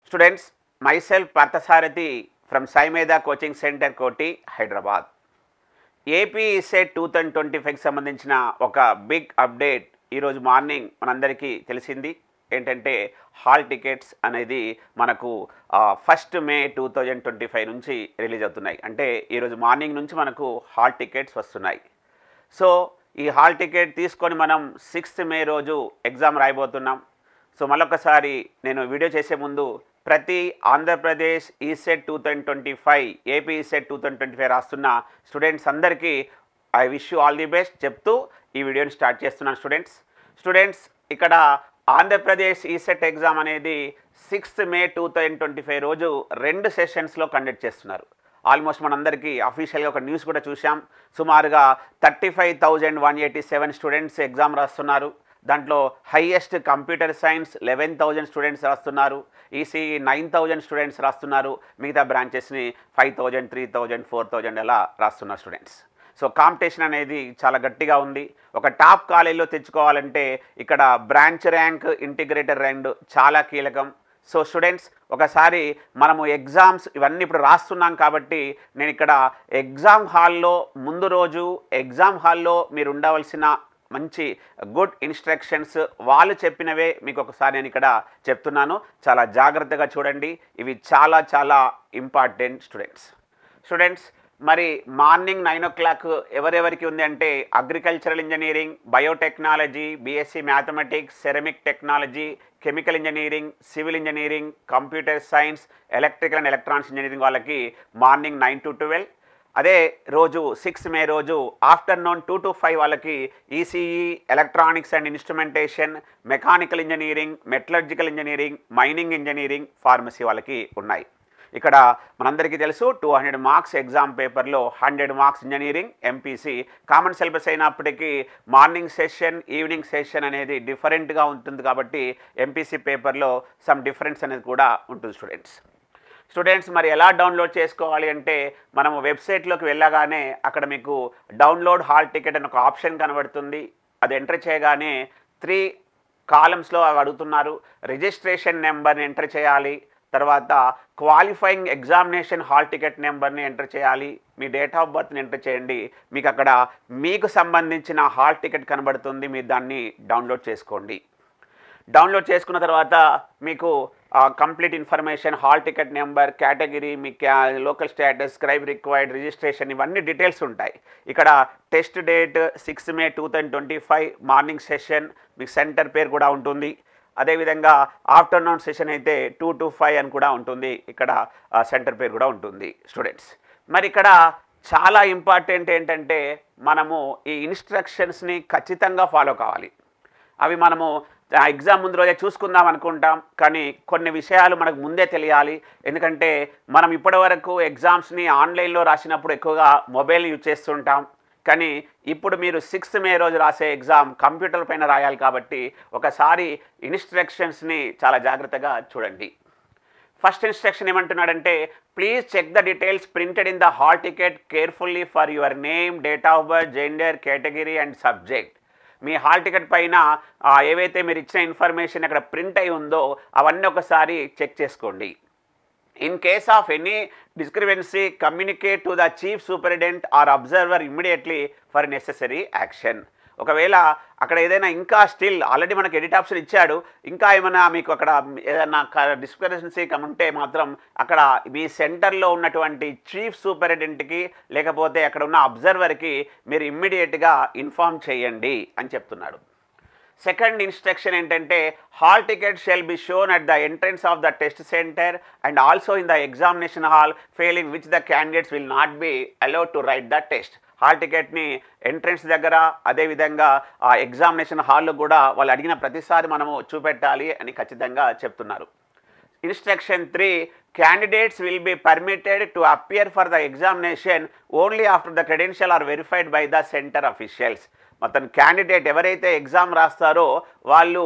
Students, myself Parthasarathi from Sai Medha Coaching Center, Koti, Hyderabad. AP SET 2025కి సంబంధించిన ఒక big update ఈరోజు morning మనందరికీ తెలిసింది. ఏంటంటే హాల్ టికెట్స్ అనేది మనకు 1 మే 2025 నుంచి రిలీజ్ అవుతున్నాయి. అంటే ఈరోజు మార్నింగ్ నుంచి మనకు హాల్ టికెట్స్ వస్తున్నాయి. సో ఈ హాల్ టికెట్ తీసుకొని మనం 6 మే రోజు ఎగ్జామ్ రాయబోతున్నాం. సో మళ్ళొకసారి నేను వీడియో చేసే ముందు ప్రతి ఆంధ్రప్రదేశ్ ఈసెట్ 2025 ఏపీ ఈసెట్ 2025 రాస్తున్న స్టూడెంట్స్ అందరికీ I wish you all the best చెప్తూ ఈ వీడియోని స్టార్ట్ చేస్తున్నాను. స్టూడెంట్స్ ఇక్కడ ఆంధ్రప్రదేశ్ ఈసెట్ ఎగ్జామ్ అనేది 6 మే 2025 రోజు 2 సెషన్స్లో కండక్ట్ చేస్తున్నారు. ఆల్మోస్ట్ మనందరికీ అఫీషియల్గా ఒక న్యూస్ కూడా చూసాం. సుమారుగా 35,187 స్టూడెంట్స్ ఎగ్జామ్ రాస్తున్నారు. దాంట్లో హైయెస్ట్ కంప్యూటర్ సైన్స్ 11,000 స్టూడెంట్స్ రాస్తున్నారు. ఈసీఈ 9,000 స్టూడెంట్స్ రాస్తున్నారు. మిగతా బ్రాంచెస్ని 5,000, 3,000, 4,000 అలా రాస్తున్నారు స్టూడెంట్స్. సో కాంపిటీషన్ అనేది చాలా గట్టిగా ఉంది. ఒక టాప్ కాలేజీలో తెచ్చుకోవాలంటే ఇక్కడ బ్రాంచ్ ర్యాంక్, ఇంటిగ్రేటర్ ర్యాంక్ చాలా కీలకం. సో స్టూడెంట్స్ ఒకసారి మనము ఎగ్జామ్స్ ఇవన్నీ ఇప్పుడు రాస్తున్నాం కాబట్టి నేను ఇక్కడ ఎగ్జామ్ హాల్లో ముందు రోజు ఎగ్జామ్ హాల్లో మీరు ఉండవలసిన మంచి గుడ్ ఇన్స్ట్రక్షన్స్ వాళ్ళు చెప్పినవే మీకు ఒకసారి నేను ఇక్కడ చెప్తున్నాను. చాలా జాగ్రత్తగా చూడండి. ఇవి చాలా చాలా ఇంపార్టెంట్ స్టూడెంట్స్. మరి మార్నింగ్ 9 o'clock ఎవరెవరికి ఉంది అంటే agricultural engineering, biotechnology, BSc mathematics, ceramic technology, chemical engineering, civil engineering, computer science, electrical and electronics engineering వాళ్ళకి మార్నింగ్ 9 to 12. అదే రోజు 6 మే రోజు ఆఫ్టర్నూన్ 2 to 5 వాళ్ళకి ECE, electronics and instrumentation, mechanical engineering, metallurgical engineering, mining engineering, pharmacy వాళ్ళకి ఉన్నాయి. ఇక్కడ మనందరికీ తెలుసు 200 మార్క్స్ ఎగ్జామ్ పేపర్లో 100 marks engineering, MPC common syllabus అయినప్పటికీ మార్నింగ్ సెషన్, ఈవినింగ్ సెషన్ అనేది డిఫరెంట్గా ఉంటుంది కాబట్టి ఎంపీసీ పేపర్లో సమ్ డిఫరెన్స్ అనేది కూడా ఉంటుంది స్టూడెంట్స్. మరి ఎలా డౌన్లోడ్ చేసుకోవాలి అంటే మనము వెబ్సైట్లోకి వెళ్ళగానే అక్కడ మీకు డౌన్లోడ్ హాల్ టికెట్ అని ఒక ఆప్షన్ కనబడుతుంది. అది ఎంటర్ చేయగానే 3 కాలమ్స్లో అవి అడుగుతున్నారు. రిజిస్ట్రేషన్ నెంబర్ని ఎంటర్ చేయాలి, తర్వాత క్వాలిఫైయింగ్ ఎగ్జామినేషన్ హాల్ టికెట్ నెంబర్ని ఎంటర్ చేయాలి, మీ డేట్ ఆఫ్ బర్త్ని ఎంటర్ చేయండి. మీకు అక్కడ మీకు సంబంధించిన హాల్ టికెట్ కనబడుతుంది. మీరు దాన్ని డౌన్లోడ్ చేసుకోండి. డౌన్లోడ్ చేసుకున్న తర్వాత మీకు complete information, hall ticket number, category, మీ local status, scribe required, registration ఇవన్నీ డీటెయిల్స్ ఉంటాయి. ఇక్కడ test date 6 May 2025 morning session, మీకు సెంటర్ పేరు కూడా ఉంటుంది. అదేవిధంగా ఆఫ్టర్నూన్ సెషన్ అయితే 2 to 5 అని కూడా ఉంటుంది. ఇక్కడ సెంటర్ పేరు కూడా ఉంటుంది స్టూడెంట్స్. మరి ఇక్కడ చాలా ఇంపార్టెంట్ ఏంటంటే మనము ఈ ఇన్స్ట్రక్షన్స్ని ఖచ్చితంగా ఫాలో కావాలి. అవి మనము ఎగ్జామ్ ముందు రోజే చూసుకుందాం అనుకుంటాం, కానీ కొన్ని విషయాలు మనకు ముందే తెలియాలి. ఎందుకంటే మనం ఇప్పటివరకు ఎగ్జామ్స్ని ఆన్లైన్లో రాసినప్పుడు ఎక్కువగా మొబైల్ యూజ్ చేస్తుంటాం. కానీ ఇప్పుడు మీరు 6 మే రోజు రాసే ఎగ్జామ్ కంప్యూటర్ పైన రాయాలి కాబట్టి ఒకసారి ఇన్స్ట్రక్షన్స్ని చాలా జాగ్రత్తగా చూడండి. ఫస్ట్ ఇన్స్ట్రక్షన్ ఏమంటున్నాడంటే please check the details printed in the hall ticket carefully for your name, date of birth, gender, category and subject. మీ హాల్ టికెట్ పైన ఏవైతే మీరు ఇచ్చిన ఇన్ఫర్మేషన్ అక్కడ ప్రింట్ అయి ఉందో అవన్నీ ఒకసారి చెక్ చేసుకోండి. In case of any discrepancy communicate to the chief superintendent are observer immediately for necessary action. ఒకవేళ అక్కడ ఏదైనా ఇంకా స్టిల్ ఆల్రెడీ మనకు ఎడిట్ ఆప్షన్ ఇచ్చాడు, ఇంకా ఏమైనా మీకు అక్కడ ఏదైనా డిస్క్రిపెన్సీ ఉంటే మాత్రం అక్కడ మీ సెంటర్లో ఉన్నటువంటి చీఫ్ సూపరింటెండెంట్కి లేకపోతే అక్కడ ఉన్న అబ్జర్వర్కి మీరు ఇమ్మీడియట్గా ఇన్ఫార్మ్ చేయండి అని చెప్తున్నాడు. సెకండ్ ఇన్స్ట్రక్షన్ ఏంటంటే hall ticket shall be shown at the entrance of the test center and also in the examination hall failing which the candidates will not be allowed to write the test. Hall టికెట్ని entrance దగ్గర అదేవిధంగా ఆ examination హాల్లో కూడా వాళ్ళు అడిగిన ప్రతిసారి మనము చూపెట్టాలి అని ఖచ్చితంగా చెప్తున్నారు. Instruction 3 candidates will be permitted to appear for the examination only after the credential are verified by the center officials. మొత్తం క్యాండిడేట్ ఎవరైతే ఎగ్జామ్ రాస్తారో వాళ్ళు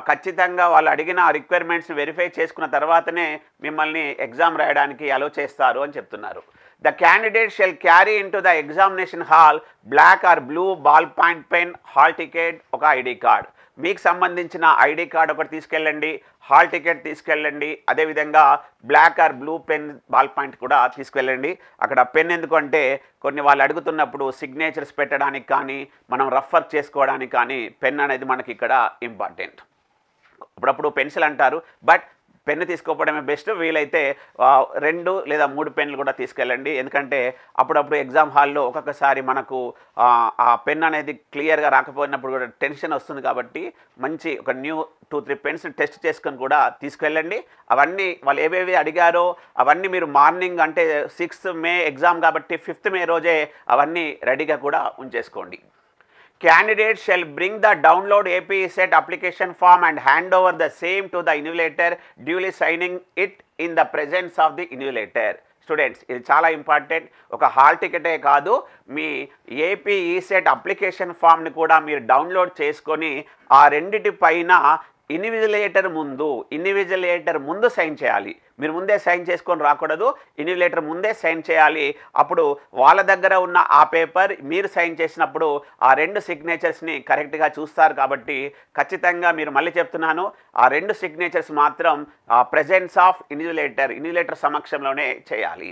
ఖచ్చితంగా వాళ్ళు అడిగిన రిక్వైర్మెంట్స్ వెరిఫై చేసుకున్న తర్వాతనే మిమ్మల్ని ఎగ్జామ్ రాయడానికి అలో చేస్తారు అని చెప్తున్నారు. The candidate shall carry into the examination hall black or blue ballpoint pen, hall ticket, ఒక ఐడి కార్డ్. మీకు సంబంధించిన ఐడి కార్డ్ ఒకటి తీసుకెళ్ళండి, హాల్ టికెట్ తీసుకెళ్ళండి, అదేవిధంగా black or blue pen ball point కూడా తీసుకెళ్ళండి. అక్కడ పెన్ ఎందుకు అంటే కొన్ని వాళ్ళు అడుగుతున్నప్పుడు సిగ్నేచర్స్ పెట్టడానికి కానీ మనం రఫ్ వర్క్ చేసుకోవడానికి కానీ పెన్ అనేది మనకి ఇక్కడ ఇంపార్టెంట్. అప్పుడప్పుడు పెన్సిల్ అంటారు, బట్ పెన్ను తీసుకోవడమే బెస్ట్. వీలైతే 2 లేదా 3 పెన్నులు కూడా తీసుకెళ్ళండి. ఎందుకంటే అప్పుడప్పుడు ఎగ్జామ్ హాల్లో ఒక్కొక్కసారి మనకు ఆ పెన్ అనేది క్లియర్గా రాకపోయినప్పుడు కూడా టెన్షన్ వస్తుంది. కాబట్టి మంచి ఒక న్యూ 2-3 పెన్స్ టెస్ట్ చేసుకొని కూడా తీసుకెళ్ళండి. అవన్నీ వాళ్ళు ఏవేవి అడిగారో అవన్నీ మీరు మార్నింగ్ అంటే 6th మే ఎగ్జామ్ కాబట్టి 5th మే రోజే అవన్నీ రెడీగా కూడా ఉంచేసుకోండి. Candidates shall bring the download APE set application form and hand over the same to the invigilator, duly signing it in the presence of the invigilator. Students, ఇది చాలా important. ఒక hall టికెటే కాదు, మీ AP ECET application ఫామ్ని కూడా మీరు download చేసుకొని ఆ రెండిటి పైన ఇన్విజిలేటర్ ముందు సైన్ చేయాలి. మీరు ముందే సైన్ చేసుకొని రాకూడదు, ఇన్విజిలేటర్ ముందే సైన్ చేయాలి. అప్పుడు వాళ్ళ దగ్గర ఉన్న ఆ పేపర్ మీరు సైన్ చేసినప్పుడు ఆ 2 సిగ్నేచర్స్ని కరెక్ట్గా చూస్తారు. కాబట్టి ఖచ్చితంగా మీరు మళ్ళీ చెప్తున్నాను, ఆ 2 సిగ్నేచర్స్ మాత్రం ప్రెజెన్స్ ఆఫ్ ఇన్విజిలేటర్ సమక్షంలోనే చేయాలి.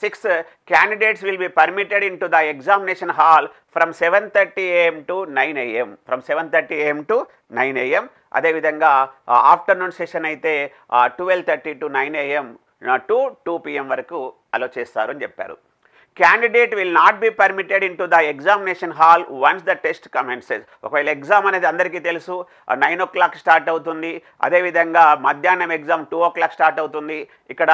6. Candidates will be permitted into the examination hall from 7:30 AM to 9 AM. From 7:30 AM to 9 AM. అదేవిధంగా ఆఫ్టర్నూన్ సెషన్ అయితే 12:30 to 9 AM to 2 PM వరకు అలో చేస్తారు అని చెప్పారు. Candidate will not be permitted into the examination hall once the test commences. ఒకవేళ exam అనేది అందరికీ తెలుసు 9 o'clock స్టార్ట్ అవుతుంది. అదేవిధంగా మధ్యాహ్నం ఎగ్జామ్ 2 o'clock స్టార్ట్ అవుతుంది. ఇక్కడ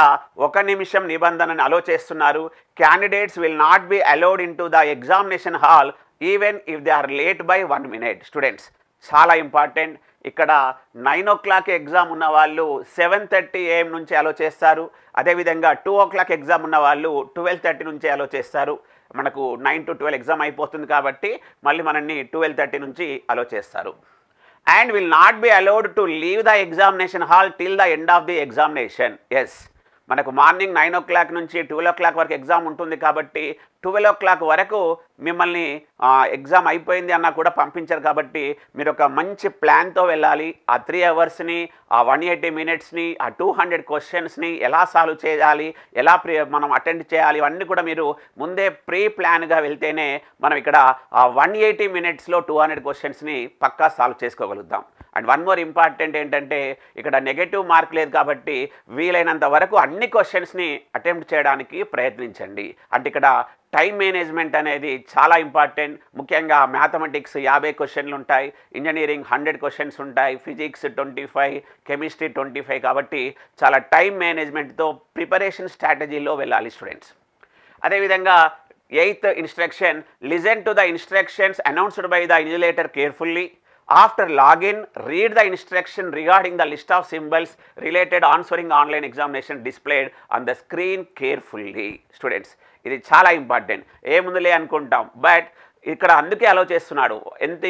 1 నిమిషం నిబంధనను అలో చేస్తున్నారు. Candidates will not be allowed into the examination hall even if they are late by 1 minute. Students, చాలా ఇంపార్టెంట్. ఇక్కడ 9 o'clock ఎగ్జామ్ ఉన్న వాళ్ళు 7:30 AM నుంచి అలో చేస్తారు. అదేవిధంగా 2 o'clock ఎగ్జామ్ ఉన్న వాళ్ళు 12:30 నుంచి అలో చేస్తారు. మనకు 9 to 12 ఎగ్జామ్ అయిపోతుంది కాబట్టి మళ్ళీ మనల్ని 12:30 నుంచి అలో చేస్తారు. And will not be allowed to leave the examination hall till the end of the examination. Yes, మనకు మార్నింగ్ 9 o'clock నుంచి 12 o'clock వరకు ఎగ్జామ్ ఉంటుంది కాబట్టి 12 o'clock వరకు మిమ్మల్ని ఎగ్జామ్ అయిపోయింది అన్నా కూడా పంపించారు. కాబట్టి మీరు ఒక మంచి ప్లాన్తో వెళ్ళాలి. ఆ 3 అవర్స్ని, ఆ 180 మినిట్స్ని, ఆ 200 క్వశ్చన్స్ని ఎలా సాల్వ్ చేయాలి, ఎలా మనం అటెండ్ చేయాలి, ఇవన్నీ కూడా మీరు ముందే ప్రీ ప్లాన్గా వెళ్తేనే మనం ఇక్కడ ఆ 180 మినిట్స్లో 200 క్వశ్చన్స్ని పక్కా సాల్వ్ చేసుకోగలుగుతాం. అండ్ వన్ మోర్ ఇంపార్టెంట్ ఏంటంటే ఇక్కడ నెగటివ్ మార్క్ లేదు కాబట్టి వీలైనంత వరకు అన్ని క్వశ్చన్స్ని అటెంప్ట్ చేయడానికి ప్రయత్నించండి. అంటే ఇక్కడ టైం మేనేజ్మెంట్ అనేది చాలా ఇంపార్టెంట్. ముఖ్యంగా మ్యాథమెటిక్స్ 50 క్వశ్చన్లు ఉంటాయి, ఇంజనీరింగ్ 100 క్వశ్చన్స్ ఉంటాయి, ఫిజిక్స్ 25, కెమిస్ట్రీ 25. కాబట్టి చాలా టైం మేనేజ్మెంట్తో ప్రిపరేషన్ స్ట్రాటజీలో వెళ్ళాలి స్టూడెంట్స్. అదేవిధంగా 8th instruction, listen to the instructions announced by the invigilator carefully. After login, read the instruction regarding the list of symbols related answering online examination displayed on the screen carefully. Students, ఇది చాలా important. ఏముందులే అనుకుంటాం, but ఇక్కడ అందుకే అలో చేస్తున్నాడు. ఎంత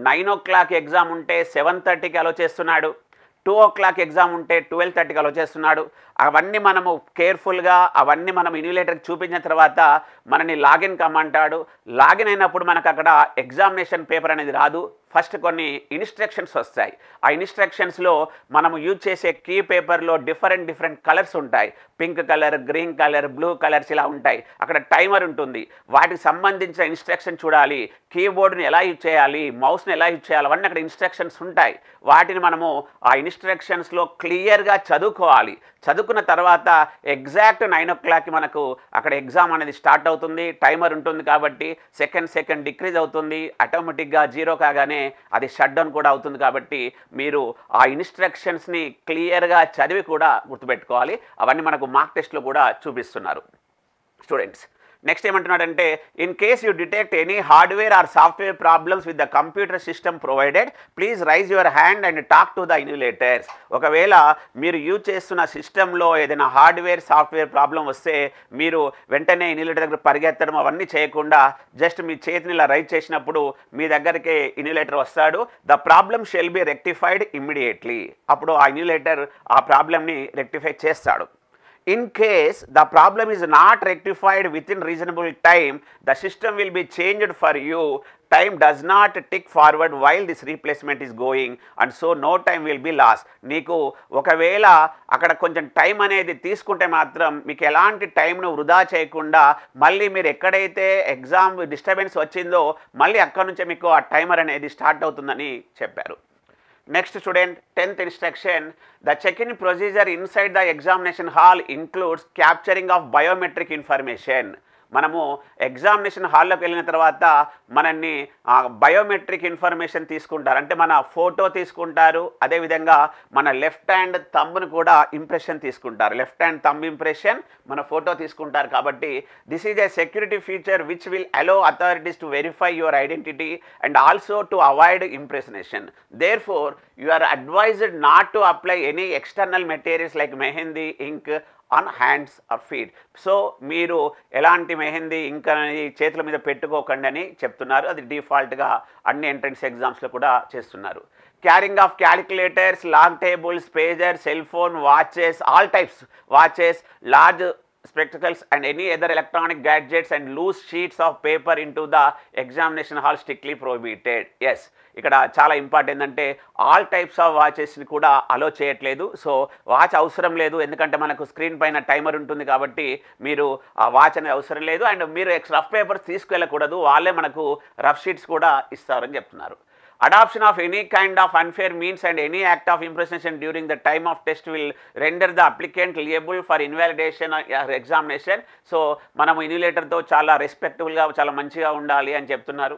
9 o'clock exam ఉంటే 7:30కి అలో చేస్తున్నాడు, 2 o'clock exam ఉంటే 12:30కి అలో చేస్తున్నాడు. అవన్నీ మనము కేర్ఫుల్గా అవన్నీ మనం ఇన్విజిలేటర్కి చూపించిన తర్వాత మనని లాగిన్ కమ్మంటాడు. లాగిన్ అయినప్పుడు మనకు అక్కడ ఎగ్జామినేషన్ పేపర్ అనేది రాదు. ఫస్ట్ కొన్ని ఇన్స్ట్రక్షన్స్ వస్తాయి. ఆ ఇన్స్ట్రక్షన్స్లో మనం యూజ్ చేసే కీ పేపర్లో డిఫరెంట్ కలర్స్ ఉంటాయి. Pink colour, green colour, blue colours ఇలా ఉంటాయి. అక్కడ టైమర్ ఉంటుంది. వాటికి సంబంధించిన ఇన్స్ట్రక్షన్ చూడాలి. కీబోర్డ్ని ఎలా యూజ్ చేయాలి, మౌస్ని ఎలా యూజ్ చేయాలి, అవన్నీ అక్కడ ఇన్స్ట్రక్షన్స్ ఉంటాయి. వాటిని మనము ఆ ఇన్స్ట్రక్షన్స్లో క్లియర్గా చదువుకోవాలి. చదువుకున్న తర్వాత ఎగ్జాక్ట్ 9 o'clockకి మనకు అక్కడ ఎగ్జామ్ అనేది స్టార్ట్ అవుతుంది. టైమర్ ఉంటుంది కాబట్టి సెకండ్ డిక్రీజ్ అవుతుంది. ఆటోమేటిక్గా 0 కాగానే అది షట్ డౌన్ కూడా అవుతుంది. కాబట్టి మీరు ఆ ఇన్స్ట్రక్షన్స్ని క్లియర్గా చదివి కూడా గుర్తుపెట్టుకోవాలి. అవన్నీ మనకు మార్క్ టెస్ట్లో కూడా చూపిస్తున్నారు స్టూడెంట్స్. నెక్స్ట్ ఏమంటున్నాడంటే, in case you detect any hardware are software problems with the computer system provided, please rise your hand and talk to the invigilators. ఒకవేళ మీరు యూజ్ చేస్తున్న సిస్టంలో ఏదైనా హార్డ్వేర్ సాఫ్ట్వేర్ ప్రాబ్లం వస్తే మీరు వెంటనే ఇన్విజిలేటర్ దగ్గర పరిగెత్తడం అవన్నీ చేయకుండా జస్ట్ మీ చేతిని ఇలా రైజ్ చేసినప్పుడు మీ దగ్గరికి ఇన్విజిలేటర్ వస్తాడు. The problem shall be rectified immediately. అప్పుడు ఆ ఇన్విజిలేటర్ ఆ ప్రాబ్లమ్ని రెక్టిఫై చేస్తాడు. In case the problem is not rectified within reasonable time, the system will be changed for you. Time does not tick forward while this replacement is going, and so no time will be lost. నీకు ఒకవేళ అక్కడ కొంచెం time అనేది తీసుకుంటే మాత్రం మీకు ఎలాంటి టైంను వృధా చేయకుండా మళ్ళీ మీరు ఎక్కడైతే ఎగ్జామ్ డిస్టర్బెన్స్ వచ్చిందో మళ్ళీ అక్కడ నుంచే మీకు ఆ టైమర్ అనేది స్టార్ట్ అవుతుందని చెప్పారు. Next student, 10th instruction, the check-in procedure inside the examination hall includes capturing of biometric information. మనము ఎగ్జామినేషన్ హాల్లోకి వెళ్ళిన తర్వాత మనల్ని బయోమెట్రిక్ ఇన్ఫర్మేషన్ తీసుకుంటారు, అంటే మన ఫోటో తీసుకుంటారు, అదేవిధంగా మన లెఫ్ట్ హ్యాండ్ థంబ్ను కూడా ఇంప్రెషన్ తీసుకుంటారు. లెఫ్ట్ హ్యాండ్ థంబ్ ఇంప్రెషన్ మన ఫోటో తీసుకుంటారు. కాబట్టి this is a security feature which will allow authorities to verify your identity and also to avoid impersonation. Therefore you are advised not to apply any external materials like mehndi, ink on hands or feet. So మీరు ఎలాంటి మెహందీ ఇంకా చేతుల మీద పెట్టుకోకండి అని చెప్తున్నారు. అది డిఫాల్ట్గా అన్ని ఎంట్రన్స్ ఎగ్జామ్స్లో కూడా చేస్తున్నారు. Carrying of calculators, log tables, pager, cell phone, watches, all types watches, large spectacles and any other electronic gadgets and loose sheets of paper into the examination hall strictly prohibited. Yes, ఇక్కడ చాలా important ఏంటంటే all types of వాచెస్ని కూడా అలో చేయట్లేదు. So watch అవసరం లేదు, ఎందుకంటే మనకు screen పైన టైమర్ ఉంటుంది కాబట్టి మీరు ఆ వాచ్ అనేది అవసరం లేదు. అండ్ మీరు రఫ్ పేపర్స్ తీసుకెళ్ళకూడదు, వాళ్ళే మనకు రఫ్ షీట్స్ కూడా ఇస్తారని చెప్తున్నారు. Adoption of any kind of unfair means and any act of impersonation during the time of test will render the applicant liable for invalidation or examination. So మనము ఇన్విజిలేటర్తో చాలా రెస్పెక్టబుల్గా చాలా మంచిగా ఉండాలి అని చెప్తున్నారు.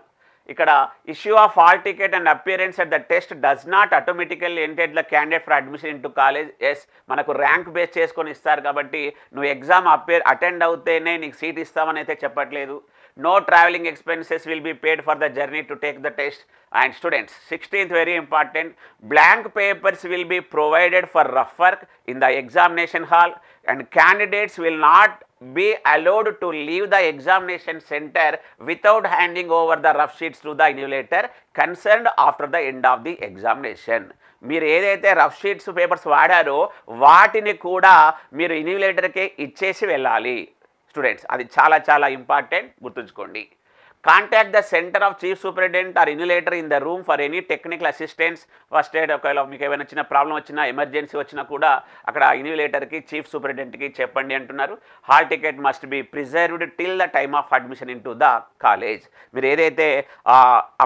ఇక్కడ issue of hall ticket and appearance at the test does not automatically entitle the candidate for admission in to college. Yes, మనకు rank base చేసుకొని ఇస్తారు కాబట్టి నువ్వు ఎగ్జామ్ అటెండ్ అవుతేనే నీకు సీట్ ఇస్తామని అయితే చెప్పట్లేదు. No travelling expenses will be paid for the journey to take the test. And students, 16th very important, blank papers will be provided for rough work in the examination hall and candidates will not be allowed to leave the examination center without handing over the rough sheets to the invigilator concerned after the end of the examination. మీరు ఏదైతే rough sheets papers వాడారో వాటిని కూడా మీరు ఇన్విజిలేటర్కే ఇచ్చేసి వెళ్ళాలి. Students, అది చాలా చాలా ఇంపార్టెంట్, గుర్తుంచుకోండి. Contact the centre of chief superintendent are invigilator in the room for any technical assistance. First aid ఒకవేళ మీకు ఏమైనా చిన్న ప్రాబ్లం వచ్చినా, ఎమర్జెన్సీ వచ్చినా కూడా అక్కడ ఇన్విజిలేటర్కి చీఫ్ సూపరింటెండెంట్కి చెప్పండి అంటున్నారు. Hall ticket must be preserved till the time of admission in to the college. మీరు ఏదైతే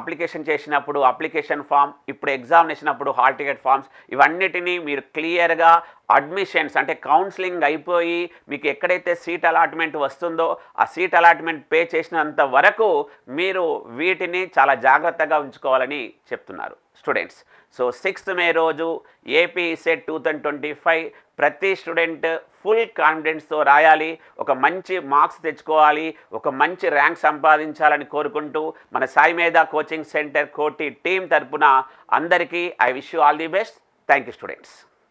అప్లికేషన్ చేసినప్పుడు అప్లికేషన్ ఫామ్, ఇప్పుడు ఎగ్జామినేషన్ అప్పుడు హాల్ టికెట్ ఫామ్స్, ఇవన్నిటినీ మీరు క్లియర్గా అడ్మిషన్స్ అంటే కౌన్సిలింగ్ అయిపోయి మీకు ఎక్కడైతే సీట్ అలాట్మెంట్ వస్తుందో ఆ సీట్ అలాట్మెంట్ పే చేసినంత వరకు మీరు వీటిని చాలా జాగ్రత్తగా ఉంచుకోవాలని చెప్తున్నారు స్టూడెంట్స్. సో 6th మే రోజు ఏపీ సెట్ 2025 ప్రతి స్టూడెంట్ ఫుల్ కాన్ఫిడెన్స్తో రాయాలి, ఒక మంచి మార్క్స్ తెచ్చుకోవాలి, ఒక మంచి ర్యాంక్ సంపాదించాలని కోరుకుంటూ మన సాయి మేధా కోచింగ్ సెంటర్ కోటి టీం తరపున అందరికీ I wish you all the best. Thank you students.